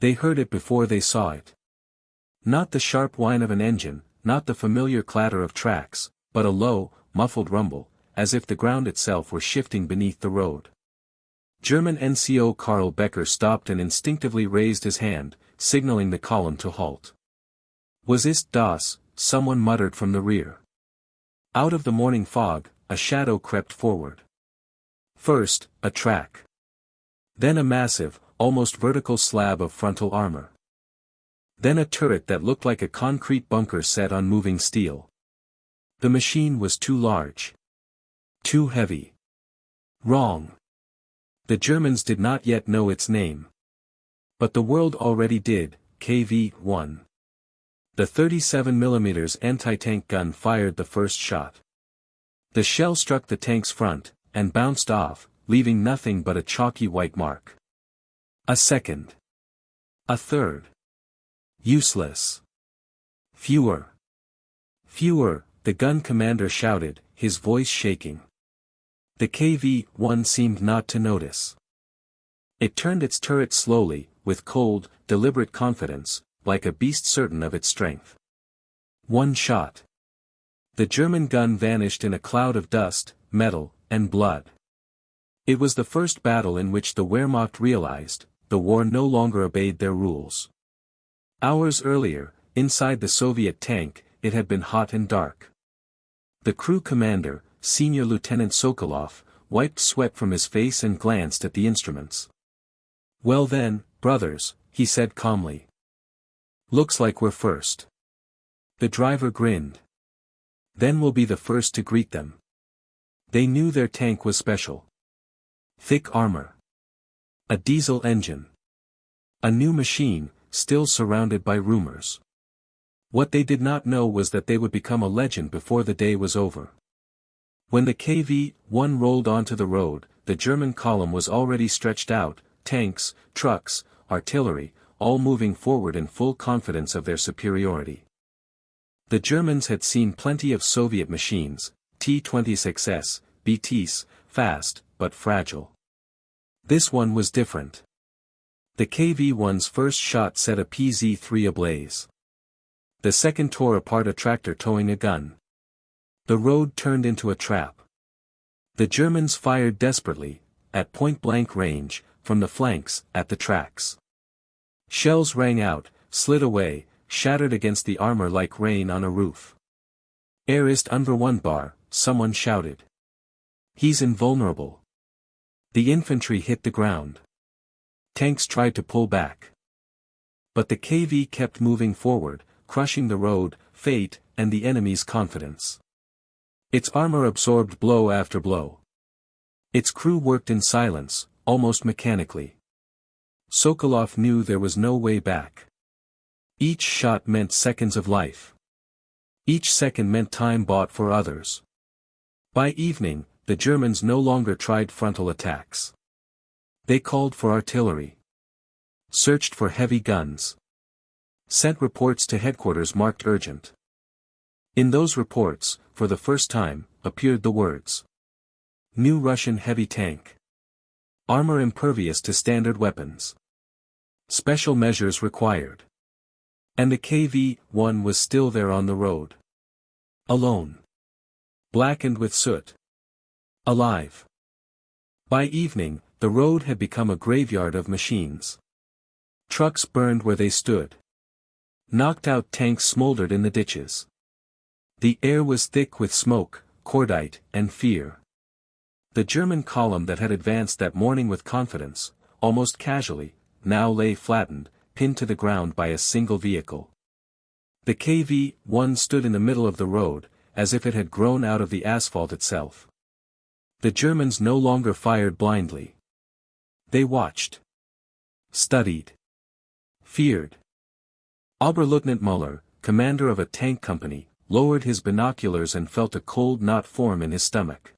They heard it before they saw it. Not the sharp whine of an engine, not the familiar clatter of tracks, but a low, muffled rumble, as if the ground itself were shifting beneath the road. German NCO Karl Becker stopped and instinctively raised his hand, signaling the column to halt. "Was ist das?" someone muttered from the rear. Out of the morning fog, a shadow crept forward. First, a track. Then a massive, almost vertical slab of frontal armor. Then a turret that looked like a concrete bunker set on moving steel. The machine was too large. Too heavy. Wrong. The Germans did not yet know its name. But the world already did, KV-1. The 37mm anti-tank gun fired the first shot. The shell struck the tank's front, and bounced off, leaving nothing but a chalky white mark. A second. A third. Useless. Fewer. Fewer, the gun commander shouted, his voice shaking. The KV-1 seemed not to notice. It turned its turret slowly, with cold, deliberate confidence, like a beast certain of its strength. One shot. The German gun vanished in a cloud of dust, metal, and blood. It was the first battle in which the Wehrmacht realized, the war no longer obeyed their rules. Hours earlier, inside the Soviet tank, it had been hot and dark. The crew commander, Senior Lieutenant Sokolov, wiped sweat from his face and glanced at the instruments. "Well then, brothers," he said calmly. "Looks like we're first." The driver grinned. "Then we'll be the first to greet them." They knew their tank was special. Thick armor. A diesel engine. A new machine, still surrounded by rumors. What they did not know was that they would become a legend before the day was over. When the KV-1 rolled onto the road, the German column was already stretched out, tanks, trucks, artillery, all moving forward in full confidence of their superiority. The Germans had seen plenty of Soviet machines, T-26s, BTs, fast, but fragile. This one was different. The KV-1's first shot set a PZ-3 ablaze. The second tore apart a tractor towing a gun. The road turned into a trap. The Germans fired desperately, at point-blank range, from the flanks, at the tracks. Shells rang out, slid away, shattered against the armor like rain on a roof. "Er ist unverwundbar," someone shouted. "He's invulnerable." The infantry hit the ground. Tanks tried to pull back. But the KV kept moving forward, crushing the road, fate, and the enemy's confidence. Its armor absorbed blow after blow. Its crew worked in silence, almost mechanically. Sokolov knew there was no way back. Each shot meant seconds of life. Each second meant time bought for others. By evening, the Germans no longer tried frontal attacks. They called for artillery. Searched for heavy guns. Sent reports to headquarters marked urgent. In those reports, for the first time, appeared the words: "New Russian heavy tank. Armor impervious to standard weapons. Special measures required." And the KV-1 was still there on the road. Alone. Blackened with soot. Alive. By evening, the road had become a graveyard of machines. Trucks burned where they stood. Knocked-out tanks smoldered in the ditches. The air was thick with smoke, cordite, and fear. The German column that had advanced that morning with confidence, almost casually, now lay flattened, pinned to the ground by a single vehicle. The KV-1 stood in the middle of the road, as if it had grown out of the asphalt itself. The Germans no longer fired blindly. They watched. Studied. Feared. Oberleutnant Müller, commander of a tank company, lowered his binoculars and felt a cold knot form in his stomach.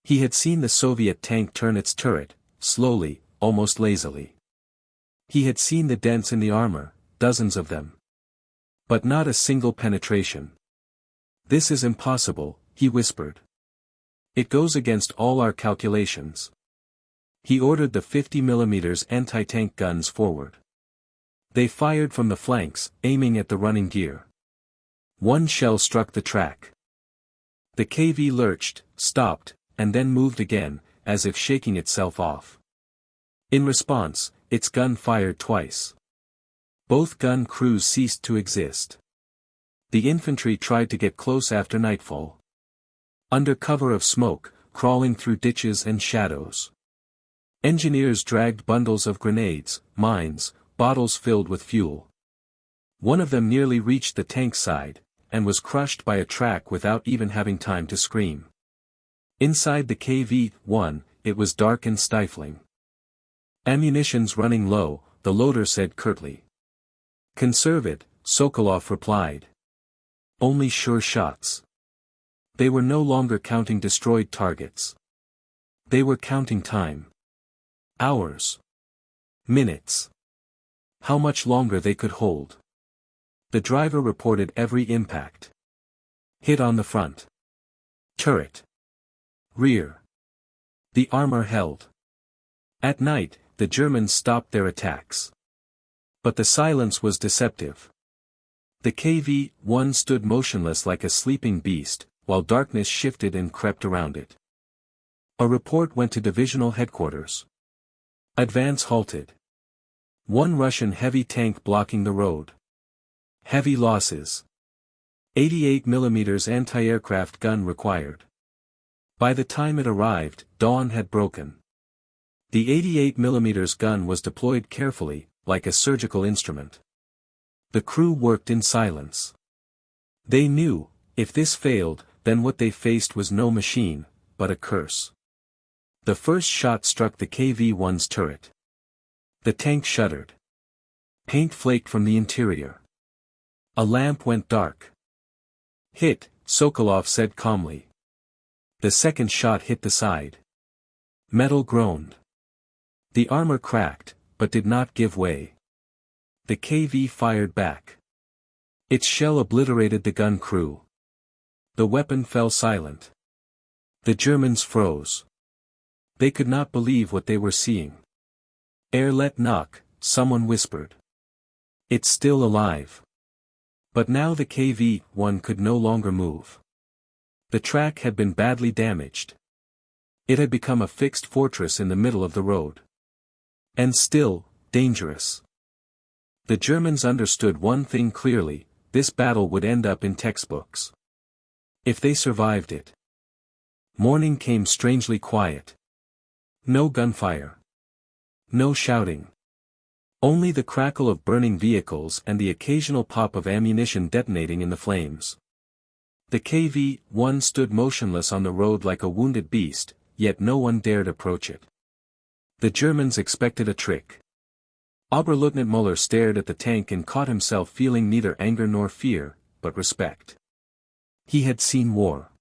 He had seen the Soviet tank turn its turret, slowly, almost lazily. He had seen the dents in the armor, dozens of them. But not a single penetration. "This is impossible," he whispered. "It goes against all our calculations." He ordered the 50mm anti-tank guns forward. They fired from the flanks, aiming at the running gear. One shell struck the track. The KV lurched, stopped, and then moved again, as if shaking itself off. In response, its gun fired twice. Both gun crews ceased to exist. The infantry tried to get close after nightfall. Under cover of smoke, crawling through ditches and shadows. Engineers dragged bundles of grenades, mines, bottles filled with fuel. One of them nearly reached the tank side, and was crushed by a track without even having time to scream. Inside the KV-1, it was dark and stifling. "Ammunition's running low," the loader said curtly. "Conserve it," Sokolov replied. "Only sure shots." They were no longer counting destroyed targets. They were counting time. Hours. Minutes. How much longer they could hold. The driver reported every impact. Hit on the front. Turret. Rear. The armor held. At night, the Germans stopped their attacks. But the silence was deceptive. The KV-1 stood motionless like a sleeping beast, while darkness shifted and crept around it. A report went to divisional headquarters. Advance halted. One Russian heavy tank blocking the road. Heavy losses. 88 mm anti-aircraft gun required. By the time it arrived, dawn had broken. The 88 mm gun was deployed carefully, like a surgical instrument. The crew worked in silence. They knew, if this failed, then what they faced was no machine, but a curse. The first shot struck the KV-1's turret. The tank shuddered. Paint flaked from the interior. A lamp went dark. "Hit," Sokolov said calmly. The second shot hit the side. Metal groaned. The armor cracked, but did not give way. The KV fired back. Its shell obliterated the gun crew. The weapon fell silent. The Germans froze. They could not believe what they were seeing. "Air let knock," someone whispered. "It's still alive." But now the KV-1 could no longer move. The track had been badly damaged. It had become a fixed fortress in the middle of the road. And still, dangerous. The Germans understood one thing clearly: this battle would end up in textbooks. If they survived it. Morning came strangely quiet. No gunfire. No shouting. Only the crackle of burning vehicles and the occasional pop of ammunition detonating in the flames. The KV-1 stood motionless on the road like a wounded beast, yet no one dared approach it. The Germans expected a trick. Oberleutnant Müller stared at the tank and caught himself feeling neither anger nor fear, but respect. He had seen war.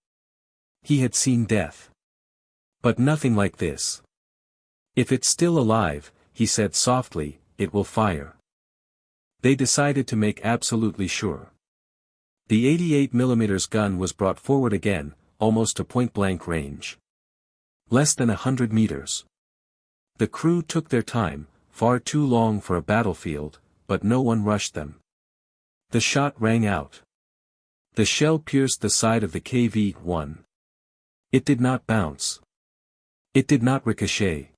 He had seen death. But nothing like this. "If it's still alive," he said softly, "it will fire." They decided to make absolutely sure. The 88 mm gun was brought forward again, almost to point-blank range. Less than 100 meters. The crew took their time, far too long for a battlefield, but no one rushed them. The shot rang out. The shell pierced the side of the KV-1. It did not bounce. It did not ricochet.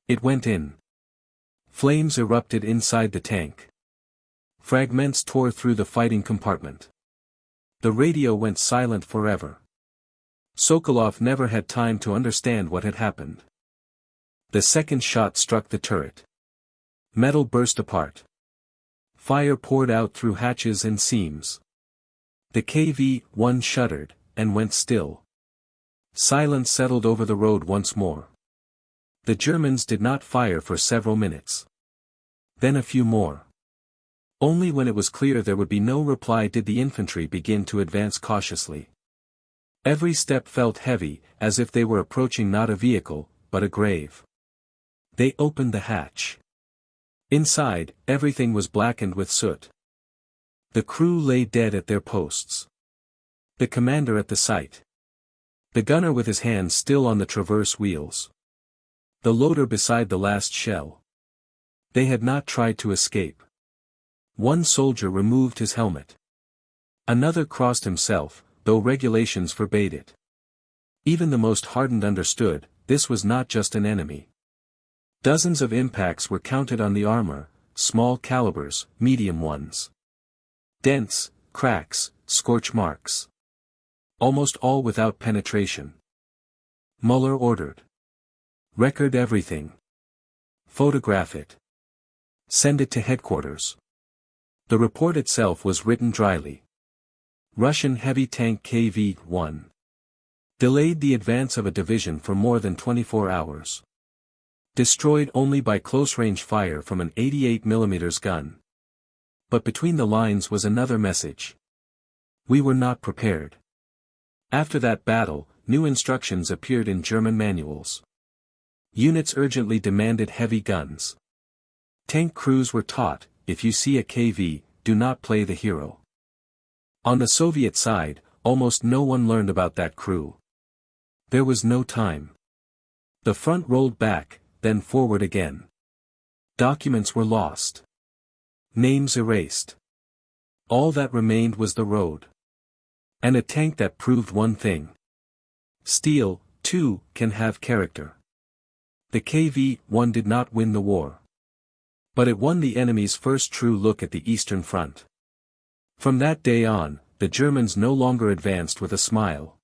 It went in. Flames erupted inside the tank. Fragments tore through the fighting compartment. The radio went silent forever. Sokolov never had time to understand what had happened. The second shot struck the turret. Metal burst apart. Fire poured out through hatches and seams. The KV-1 shuddered, and went still. Silence settled over the road once more. The Germans did not fire for several minutes. Then a few more. Only when it was clear there would be no reply did the infantry begin to advance cautiously. Every step felt heavy, as if they were approaching not a vehicle, but a grave. They opened the hatch. Inside, everything was blackened with soot. The crew lay dead at their posts. The commander at the site. The gunner with his hands still on the traverse wheels. The loader beside the last shell. They had not tried to escape. One soldier removed his helmet. Another crossed himself, though regulations forbade it. Even the most hardened understood, this was not just an enemy. Dozens of impacts were counted on the armor, small calibers, medium ones. Dents, cracks, scorch marks. Almost all without penetration. Muller ordered. Record everything. Photograph it. Send it to headquarters. The report itself was written dryly. Russian heavy tank KV-1. Delayed the advance of a division for more than 24 hours. Destroyed only by close-range fire from an 88mm gun. But between the lines was another message. We were not prepared. After that battle, new instructions appeared in German manuals. Units urgently demanded heavy guns. Tank crews were taught, if you see a KV, do not play the hero. On the Soviet side, almost no one learned about that crew. There was no time. The front rolled back, then forward again. Documents were lost. Names erased. All that remained was the road. And a tank that proved one thing. Steel, too, can have character. The KV-1 did not win the war. But it won the enemy's first true look at the Eastern Front. From that day on, the Germans no longer advanced with a smile.